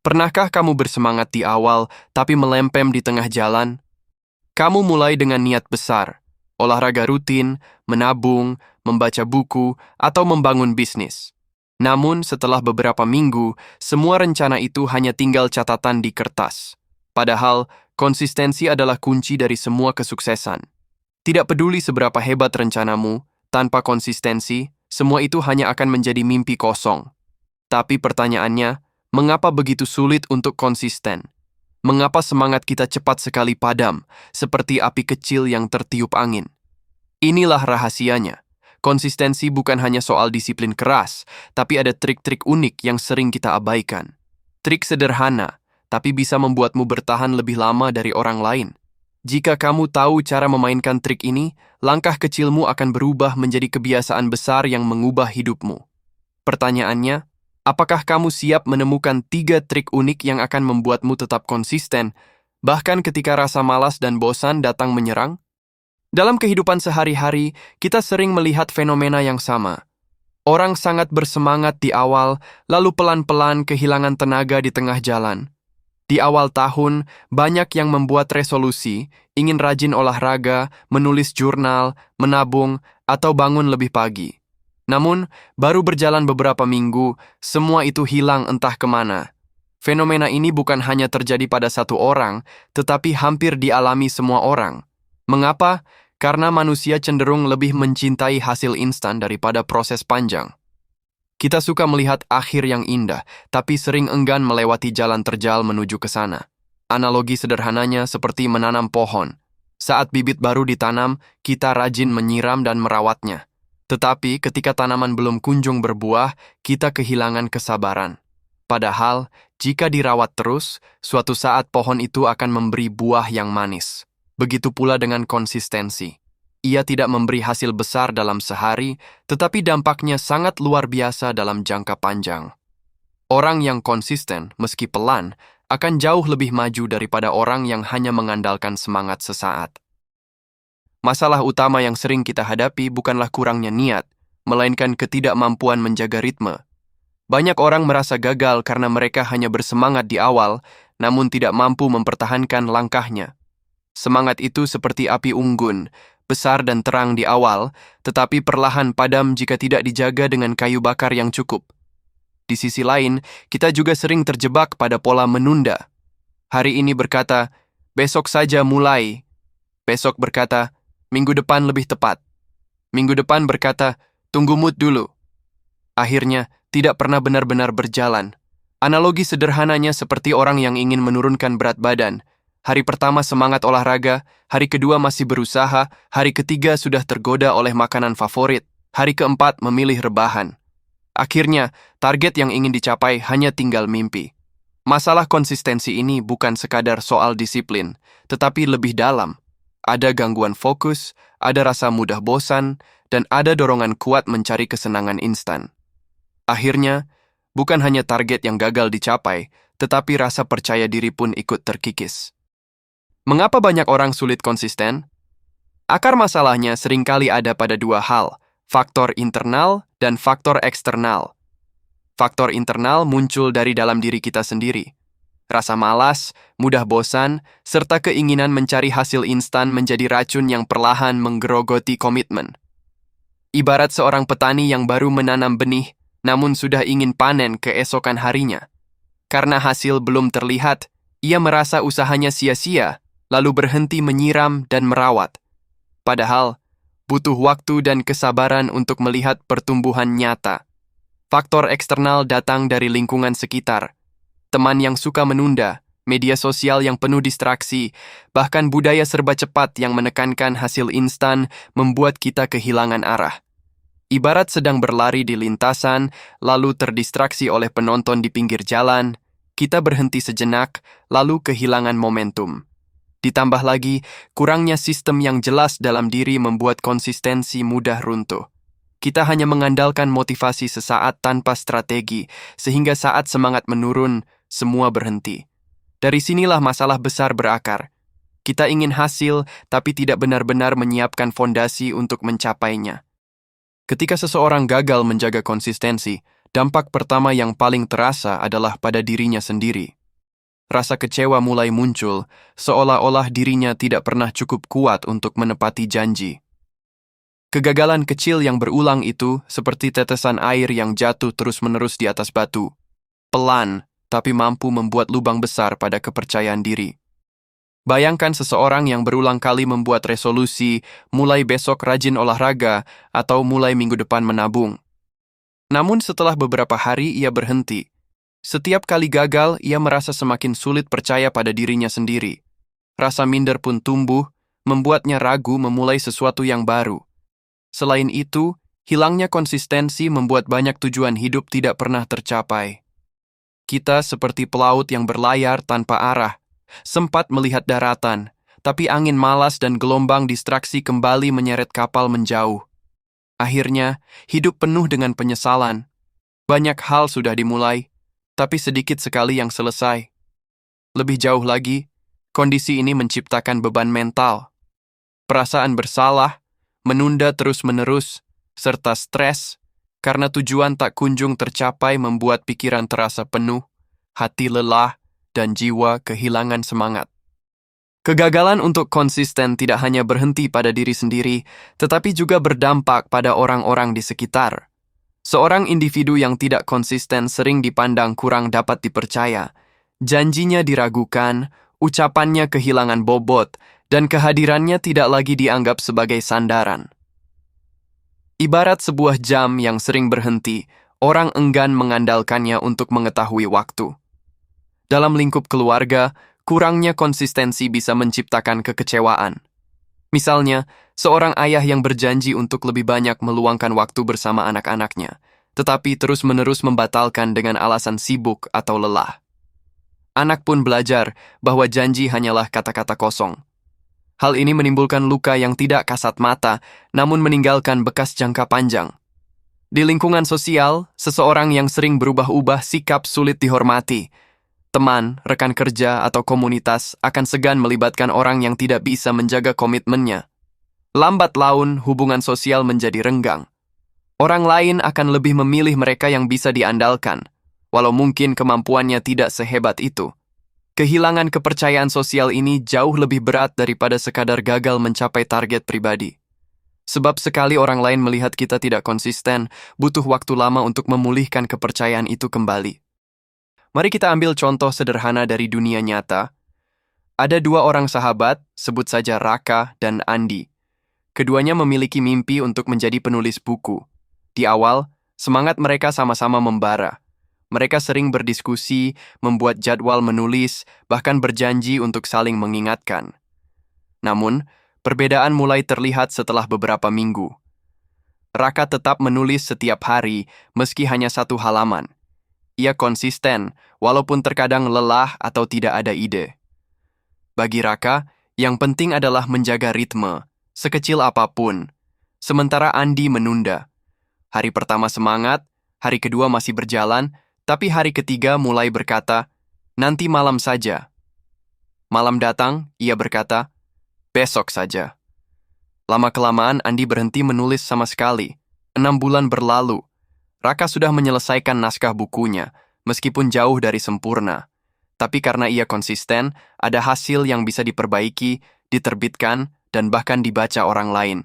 Pernahkah kamu bersemangat di awal, tapi melempem di tengah jalan? Kamu mulai dengan niat besar, olahraga rutin, menabung, membaca buku, atau membangun bisnis. Namun, setelah beberapa minggu, semua rencana itu hanya tinggal catatan di kertas. Padahal, konsistensi adalah kunci dari semua kesuksesan. Tidak peduli seberapa hebat rencanamu, tanpa konsistensi, semua itu hanya akan menjadi mimpi kosong. Tapi pertanyaannya, mengapa begitu sulit untuk konsisten? Mengapa semangat kita cepat sekali padam, seperti api kecil yang tertiup angin? Inilah rahasianya. Konsistensi bukan hanya soal disiplin keras, tapi ada trik-trik unik yang sering kita abaikan. Trik sederhana, tapi bisa membuatmu bertahan lebih lama dari orang lain. Jika kamu tahu cara memainkan trik ini, langkah kecilmu akan berubah menjadi kebiasaan besar yang mengubah hidupmu. Pertanyaannya, apakah kamu siap menemukan 3 trik unik yang akan membuatmu tetap konsisten, bahkan ketika rasa malas dan bosan datang menyerang? Dalam kehidupan sehari-hari, kita sering melihat fenomena yang sama. Orang sangat bersemangat di awal, lalu pelan-pelan kehilangan tenaga di tengah jalan. Di awal tahun, banyak yang membuat resolusi, ingin rajin olahraga, menulis jurnal, menabung, atau bangun lebih pagi. Namun, baru berjalan beberapa minggu, semua itu hilang entah kemana. Fenomena ini bukan hanya terjadi pada satu orang, tetapi hampir dialami semua orang. Mengapa? Karena manusia cenderung lebih mencintai hasil instan daripada proses panjang. Kita suka melihat akhir yang indah, tapi sering enggan melewati jalan terjal menuju ke sana. Analogi sederhananya seperti menanam pohon. Saat bibit baru ditanam, kita rajin menyiram dan merawatnya. Tetapi ketika tanaman belum kunjung berbuah, kita kehilangan kesabaran. Padahal, jika dirawat terus, suatu saat pohon itu akan memberi buah yang manis. Begitu pula dengan konsistensi. Ia tidak memberi hasil besar dalam sehari, tetapi dampaknya sangat luar biasa dalam jangka panjang. Orang yang konsisten, meski pelan, akan jauh lebih maju daripada orang yang hanya mengandalkan semangat sesaat. Masalah utama yang sering kita hadapi bukanlah kurangnya niat, melainkan ketidakmampuan menjaga ritme. Banyak orang merasa gagal karena mereka hanya bersemangat di awal, namun tidak mampu mempertahankan langkahnya. Semangat itu seperti api unggun, besar dan terang di awal, tetapi perlahan padam jika tidak dijaga dengan kayu bakar yang cukup. Di sisi lain, kita juga sering terjebak pada pola menunda. Hari ini berkata, besok saja mulai. Besok berkata, minggu depan lebih tepat. Minggu depan berkata, tunggu mood dulu. Akhirnya, tidak pernah benar-benar berjalan. Analogi sederhananya seperti orang yang ingin menurunkan berat badan. Hari pertama semangat olahraga, hari kedua masih berusaha, hari ketiga sudah tergoda oleh makanan favorit, hari keempat memilih rebahan. Akhirnya, target yang ingin dicapai hanya tinggal mimpi. Masalah konsistensi ini bukan sekadar soal disiplin, tetapi lebih dalam. Ada gangguan fokus, ada rasa mudah bosan, dan ada dorongan kuat mencari kesenangan instan. Akhirnya, bukan hanya target yang gagal dicapai, tetapi rasa percaya diri pun ikut terkikis. Mengapa banyak orang sulit konsisten? Akar masalahnya seringkali ada pada 2 hal, faktor internal dan faktor eksternal. Faktor internal muncul dari dalam diri kita sendiri. Rasa malas, mudah bosan, serta keinginan mencari hasil instan menjadi racun yang perlahan menggerogoti komitmen. Ibarat seorang petani yang baru menanam benih, namun sudah ingin panen keesokan harinya. Karena hasil belum terlihat, ia merasa usahanya sia-sia, lalu berhenti menyiram dan merawat. Padahal, butuh waktu dan kesabaran untuk melihat pertumbuhan nyata. Faktor eksternal datang dari lingkungan sekitar. Teman yang suka menunda, media sosial yang penuh distraksi, bahkan budaya serba cepat yang menekankan hasil instan membuat kita kehilangan arah. Ibarat sedang berlari di lintasan, lalu terdistraksi oleh penonton di pinggir jalan, kita berhenti sejenak, lalu kehilangan momentum. Ditambah lagi, kurangnya sistem yang jelas dalam diri membuat konsistensi mudah runtuh. Kita hanya mengandalkan motivasi sesaat tanpa strategi, sehingga saat semangat menurun, semua berhenti. Dari sinilah masalah besar berakar. Kita ingin hasil, tapi tidak benar-benar menyiapkan fondasi untuk mencapainya. Ketika seseorang gagal menjaga konsistensi, dampak pertama yang paling terasa adalah pada dirinya sendiri. Rasa kecewa mulai muncul, seolah-olah dirinya tidak pernah cukup kuat untuk menepati janji. Kegagalan kecil yang berulang itu seperti tetesan air yang jatuh terus-menerus di atas batu. Pelan, tapi mampu membuat lubang besar pada kepercayaan diri. Bayangkan seseorang yang berulang kali membuat resolusi, mulai besok rajin olahraga, atau mulai minggu depan menabung. Namun setelah beberapa hari ia berhenti. Setiap kali gagal, ia merasa semakin sulit percaya pada dirinya sendiri. Rasa minder pun tumbuh, membuatnya ragu memulai sesuatu yang baru. Selain itu, hilangnya konsistensi membuat banyak tujuan hidup tidak pernah tercapai. Kita seperti pelaut yang berlayar tanpa arah, sempat melihat daratan, tapi angin malas dan gelombang distraksi kembali menyeret kapal menjauh. Akhirnya, hidup penuh dengan penyesalan. Banyak hal sudah dimulai, tapi sedikit sekali yang selesai. Lebih jauh lagi, kondisi ini menciptakan beban mental. Perasaan bersalah, menunda terus-menerus, serta stres, karena tujuan tak kunjung tercapai membuat pikiran terasa penuh, hati lelah, dan jiwa kehilangan semangat. Kegagalan untuk konsisten tidak hanya berhenti pada diri sendiri, tetapi juga berdampak pada orang-orang di sekitar. Seorang individu yang tidak konsisten sering dipandang kurang dapat dipercaya. Janjinya diragukan, ucapannya kehilangan bobot, dan kehadirannya tidak lagi dianggap sebagai sandaran. Ibarat sebuah jam yang sering berhenti, orang enggan mengandalkannya untuk mengetahui waktu. Dalam lingkup keluarga, kurangnya konsistensi bisa menciptakan kekecewaan. Misalnya, seorang ayah yang berjanji untuk lebih banyak meluangkan waktu bersama anak-anaknya, tetapi terus-menerus membatalkan dengan alasan sibuk atau lelah. Anak pun belajar bahwa janji hanyalah kata-kata kosong. Hal ini menimbulkan luka yang tidak kasat mata, namun meninggalkan bekas jangka panjang. Di lingkungan sosial, seseorang yang sering berubah-ubah sikap sulit dihormati. Teman, rekan kerja, atau komunitas akan segan melibatkan orang yang tidak bisa menjaga komitmennya. Lambat laun, hubungan sosial menjadi renggang. Orang lain akan lebih memilih mereka yang bisa diandalkan, walau mungkin kemampuannya tidak sehebat itu. Kehilangan kepercayaan sosial ini jauh lebih berat daripada sekadar gagal mencapai target pribadi. Sebab sekali orang lain melihat kita tidak konsisten, butuh waktu lama untuk memulihkan kepercayaan itu kembali. Mari kita ambil contoh sederhana dari dunia nyata. Ada dua orang sahabat, sebut saja Raka dan Andi. Keduanya memiliki mimpi untuk menjadi penulis buku. Di awal, semangat mereka sama-sama membara. Mereka sering berdiskusi, membuat jadwal menulis, bahkan berjanji untuk saling mengingatkan. Namun, perbedaan mulai terlihat setelah beberapa minggu. Raka tetap menulis setiap hari, meski hanya 1 halaman. Ia konsisten, walaupun terkadang lelah atau tidak ada ide. Bagi Raka, yang penting adalah menjaga ritme, sekecil apapun. Sementara Andi menunda. Hari pertama semangat, hari kedua masih berjalan, tapi hari ketiga mulai berkata, nanti malam saja. Malam datang, ia berkata, besok saja. Lama-kelamaan Andi berhenti menulis sama sekali. 6 bulan berlalu. Raka sudah menyelesaikan naskah bukunya, meskipun jauh dari sempurna. Tapi karena ia konsisten, ada hasil yang bisa diperbaiki, diterbitkan, dan bahkan dibaca orang lain.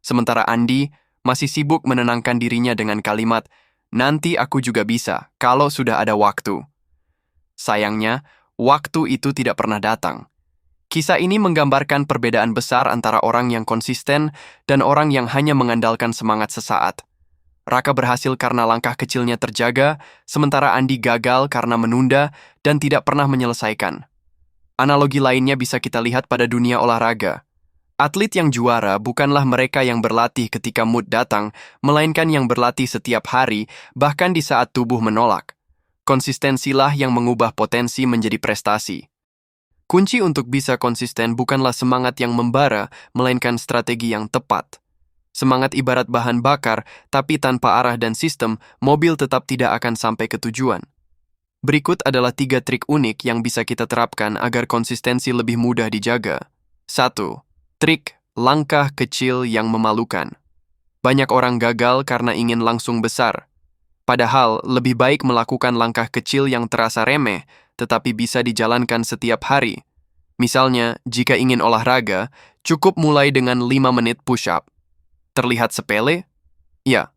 Sementara Andi masih sibuk menenangkan dirinya dengan kalimat, nanti aku juga bisa, kalau sudah ada waktu. Sayangnya, waktu itu tidak pernah datang. Kisah ini menggambarkan perbedaan besar antara orang yang konsisten dan orang yang hanya mengandalkan semangat sesaat. Raka berhasil karena langkah kecilnya terjaga, sementara Andi gagal karena menunda dan tidak pernah menyelesaikan. Analogi lainnya bisa kita lihat pada dunia olahraga. Atlet yang juara bukanlah mereka yang berlatih ketika mood datang, melainkan yang berlatih setiap hari, bahkan di saat tubuh menolak. Konsistensilah yang mengubah potensi menjadi prestasi. Kunci untuk bisa konsisten bukanlah semangat yang membara, melainkan strategi yang tepat. Semangat ibarat bahan bakar, tapi tanpa arah dan sistem, mobil tetap tidak akan sampai ke tujuan. Berikut adalah 3 trik unik yang bisa kita terapkan agar konsistensi lebih mudah dijaga. 1. Trik langkah kecil yang memalukan. Banyak orang gagal karena ingin langsung besar. Padahal, lebih baik melakukan langkah kecil yang terasa remeh, tetapi bisa dijalankan setiap hari. Misalnya, jika ingin olahraga, cukup mulai dengan 5 menit push-up. Terlihat sepele? Ya,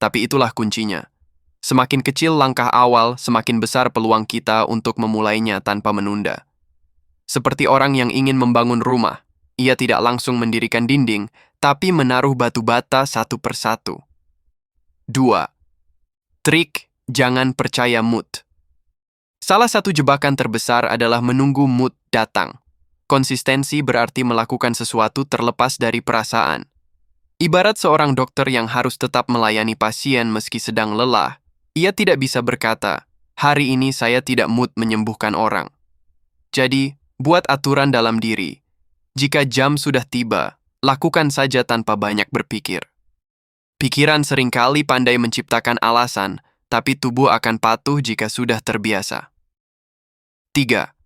tapi itulah kuncinya. Semakin kecil langkah awal, semakin besar peluang kita untuk memulainya tanpa menunda. Seperti orang yang ingin membangun rumah, ia tidak langsung mendirikan dinding, tapi menaruh batu bata satu persatu. 2. Trik, jangan percaya mood. Salah satu jebakan terbesar adalah menunggu mood datang. Konsistensi berarti melakukan sesuatu terlepas dari perasaan. Ibarat seorang dokter yang harus tetap melayani pasien meski sedang lelah, ia tidak bisa berkata, "Hari ini saya tidak mood menyembuhkan orang." Jadi, buat aturan dalam diri. Jika jam sudah tiba, lakukan saja tanpa banyak berpikir. Pikiran seringkali pandai menciptakan alasan, tapi tubuh akan patuh jika sudah terbiasa. 3.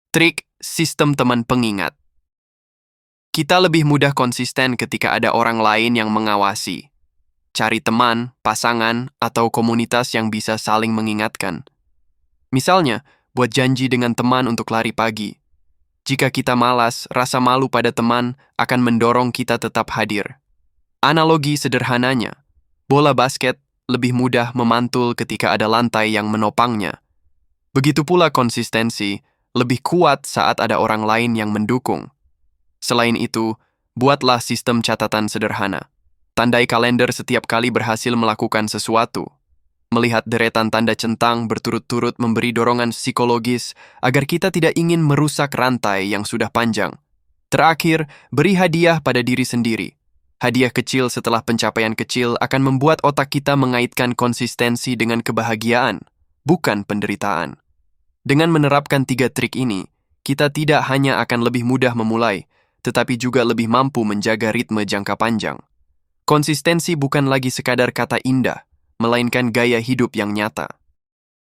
Trik sistem teman pengingat. Kita lebih mudah konsisten ketika ada orang lain yang mengawasi. Cari teman, pasangan, atau komunitas yang bisa saling mengingatkan. Misalnya, buat janji dengan teman untuk lari pagi. Jika kita malas, rasa malu pada teman akan mendorong kita tetap hadir. Analogi sederhananya, bola basket lebih mudah memantul ketika ada lantai yang menopangnya. Begitu pula konsistensi, lebih kuat saat ada orang lain yang mendukung. Selain itu, buatlah sistem catatan sederhana. Tandai kalender setiap kali berhasil melakukan sesuatu. Melihat deretan tanda centang berturut-turut memberi dorongan psikologis agar kita tidak ingin merusak rantai yang sudah panjang. Terakhir, beri hadiah pada diri sendiri. Hadiah kecil setelah pencapaian kecil akan membuat otak kita mengaitkan konsistensi dengan kebahagiaan, bukan penderitaan. Dengan menerapkan 3 trik ini, kita tidak hanya akan lebih mudah memulai, tetapi juga lebih mampu menjaga ritme jangka panjang. Konsistensi bukan lagi sekadar kata indah, melainkan gaya hidup yang nyata.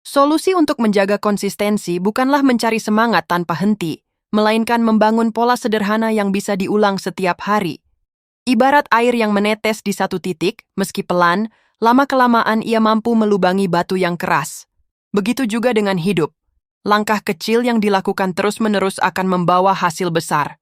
Solusi untuk menjaga konsistensi bukanlah mencari semangat tanpa henti, melainkan membangun pola sederhana yang bisa diulang setiap hari. Ibarat air yang menetes di satu titik, meski pelan, lama-kelamaan ia mampu melubangi batu yang keras. Begitu juga dengan hidup. Langkah kecil yang dilakukan terus-menerus akan membawa hasil besar.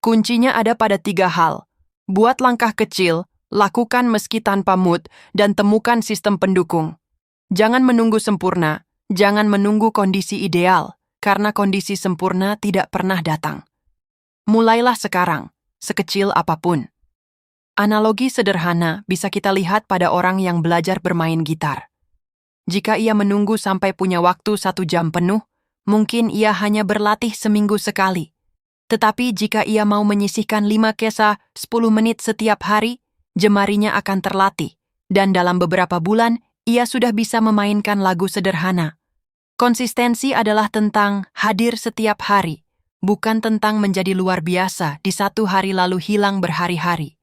Kuncinya ada pada 3 hal. Buat langkah kecil, lakukan meski tanpa mood, dan temukan sistem pendukung. Jangan menunggu sempurna, jangan menunggu kondisi ideal, karena kondisi sempurna tidak pernah datang. Mulailah sekarang, sekecil apapun. Analogi sederhana bisa kita lihat pada orang yang belajar bermain gitar. Jika ia menunggu sampai punya waktu 1 jam penuh, mungkin ia hanya berlatih seminggu sekali. Tetapi jika ia mau menyisihkan 5-10 menit setiap hari, jemarinya akan terlatih, dan dalam beberapa bulan, ia sudah bisa memainkan lagu sederhana. Konsistensi adalah tentang hadir setiap hari, bukan tentang menjadi luar biasa di 1 hari lalu hilang berhari-hari.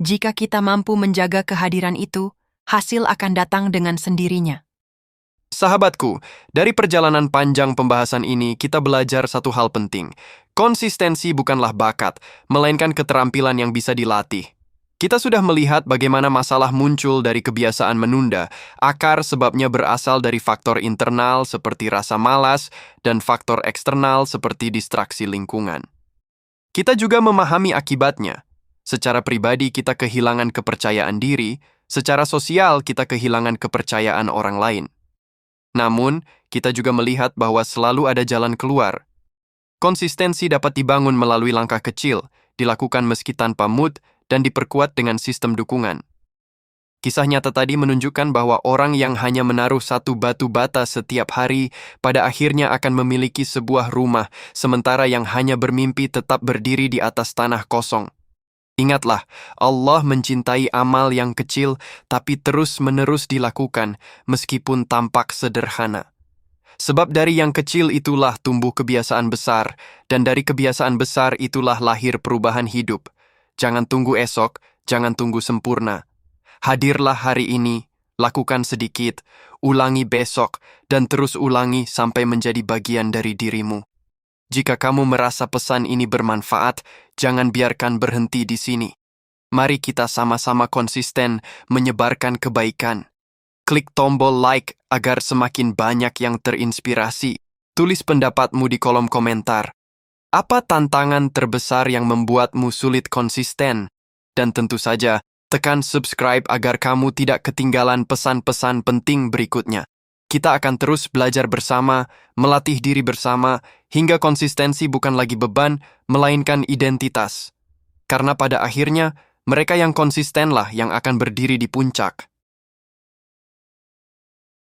Jika kita mampu menjaga kehadiran itu, hasil akan datang dengan sendirinya. Sahabatku, dari perjalanan panjang pembahasan ini, kita belajar satu hal penting. Konsistensi bukanlah bakat, melainkan keterampilan yang bisa dilatih. Kita sudah melihat bagaimana masalah muncul dari kebiasaan menunda. Akar sebabnya berasal dari faktor internal seperti rasa malas dan faktor eksternal seperti distraksi lingkungan. Kita juga memahami akibatnya. Secara pribadi kita kehilangan kepercayaan diri, secara sosial kita kehilangan kepercayaan orang lain. Namun, kita juga melihat bahwa selalu ada jalan keluar. Konsistensi dapat dibangun melalui langkah kecil, dilakukan meski tanpa mood, dan diperkuat dengan sistem dukungan. Kisah nyata tadi menunjukkan bahwa orang yang hanya menaruh 1 batu bata setiap hari, pada akhirnya akan memiliki sebuah rumah, sementara yang hanya bermimpi tetap berdiri di atas tanah kosong. Ingatlah, Allah mencintai amal yang kecil, tapi terus-menerus dilakukan, meskipun tampak sederhana. Sebab dari yang kecil itulah tumbuh kebiasaan besar, dan dari kebiasaan besar itulah lahir perubahan hidup. Jangan tunggu esok, jangan tunggu sempurna. Hadirlah hari ini, lakukan sedikit, ulangi besok, dan terus ulangi sampai menjadi bagian dari dirimu. Jika kamu merasa pesan ini bermanfaat, jangan biarkan berhenti di sini. Mari kita sama-sama konsisten menyebarkan kebaikan, klik tombol like agar semakin banyak yang terinspirasi. Tulis pendapatmu di kolom komentar. Apa tantangan terbesar yang membuatmu sulit konsisten? Dan tentu saja, tekan subscribe agar kamu tidak ketinggalan pesan-pesan penting berikutnya. Kita akan terus belajar bersama, melatih diri bersama, hingga konsistensi bukan lagi beban, melainkan identitas. Karena pada akhirnya, mereka yang konsistenlah yang akan berdiri di puncak.